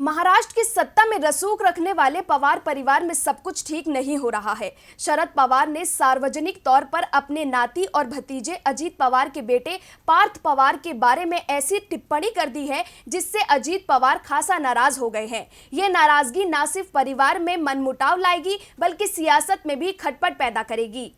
महाराष्ट्र की सत्ता में रसूख रखने वाले पवार परिवार में सब कुछ ठीक नहीं हो रहा है। शरद पवार ने सार्वजनिक तौर पर अपने नाती और भतीजे अजीत पवार के बेटे पार्थ पवार के बारे में ऐसी टिप्पणी कर दी है जिससे अजीत पवार खासा नाराज हो गए हैं। ये नाराजगी न सिर्फ परिवार में मनमुटाव लाएगी बल्कि सियासत में भी खटपट पैदा करेगी।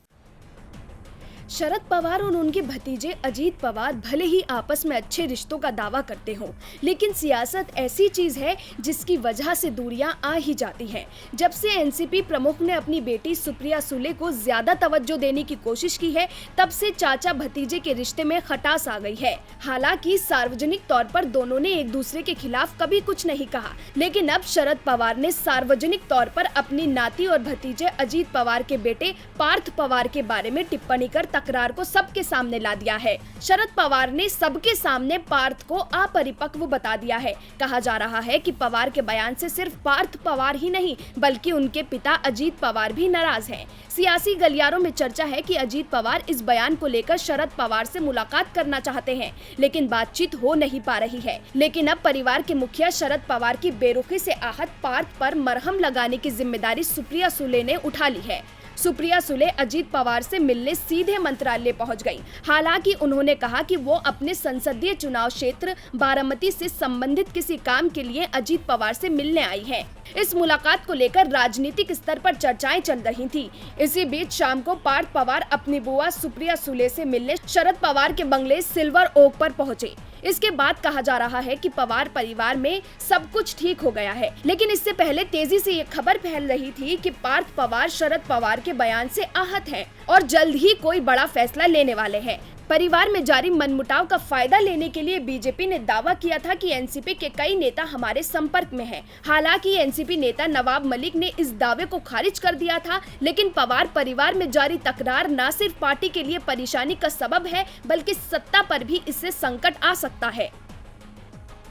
शरद पवार और उनके भतीजे अजीत पवार भले ही आपस में अच्छे रिश्तों का दावा करते हों, लेकिन सियासत ऐसी चीज है जिसकी वजह से दूरियां आ ही जाती हैं। जब से एनसीपी प्रमुख ने अपनी बेटी सुप्रिया सुले को ज्यादा तवज्जो देने की कोशिश की है, तब से चाचा भतीजे के रिश्ते में खटास आ गई है। हालांकि सार्वजनिक तौर पर दोनों ने एक दूसरे के खिलाफ कभी कुछ नहीं कहा, लेकिन अब शरद पवार ने सार्वजनिक तौर पर अपनी नाती और भतीजे अजीत पवार के बेटे पार्थ पवार के बारे में टिप्पणी कर तकरार को सबके सामने ला दिया है। शरद पवार ने सबके सामने पार्थ को अपरिपक्व बता दिया है। कहा जा रहा है कि पवार के बयान से सिर्फ पार्थ पवार ही नहीं बल्कि उनके पिता अजीत पवार भी नाराज हैं। सियासी गलियारों में चर्चा है कि अजीत पवार इस बयान को लेकर शरद पवार से मुलाकात करना चाहते हैं, लेकिन बातचीत हो नहीं पा रही है। लेकिन अब परिवार के मुखिया शरद पवार की बेरुखी से आहत पार्थ पर मरहम लगाने की जिम्मेदारी सुप्रिया सुले ने उठा ली है। सुप्रिया सुले अजीत पवार से मिलने सीधे मंत्रालय पहुंच गईं। हालांकि उन्होंने कहा कि वो अपने संसदीय चुनाव क्षेत्र बारामती से संबंधित किसी काम के लिए अजीत पवार से मिलने आई हैं। इस मुलाकात को लेकर राजनीतिक स्तर पर चर्चाएं चल रही थी। इसी बीच शाम को पार्थ पवार अपनी बुआ सुप्रिया सुले से मिलने शरद पवार के बंगले सिल्वर ओक पर पहुंचे। इसके बाद कहा जा रहा है कि पवार परिवार में सब कुछ ठीक हो गया है, लेकिन इससे पहले तेजी से ये खबर फैल रही थी कि पार्थ पवार शरद पवार के बयान से आहत हैं और जल्द ही कोई बड़ा फैसला लेने वाले हैं। परिवार में जारी मनमुटाव का फायदा लेने के लिए बीजेपी ने दावा किया था कि एनसीपी के कई नेता हमारे संपर्क में हैं। हालांकि एनसीपी नेता नवाब मलिक ने इस दावे को खारिज कर दिया था, लेकिन पवार परिवार में जारी तकरार न सिर्फ पार्टी के लिए परेशानी का सबब है बल्कि सत्ता पर भी इससे संकट आ सकता है।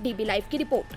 डीबी लाइव की रिपोर्ट।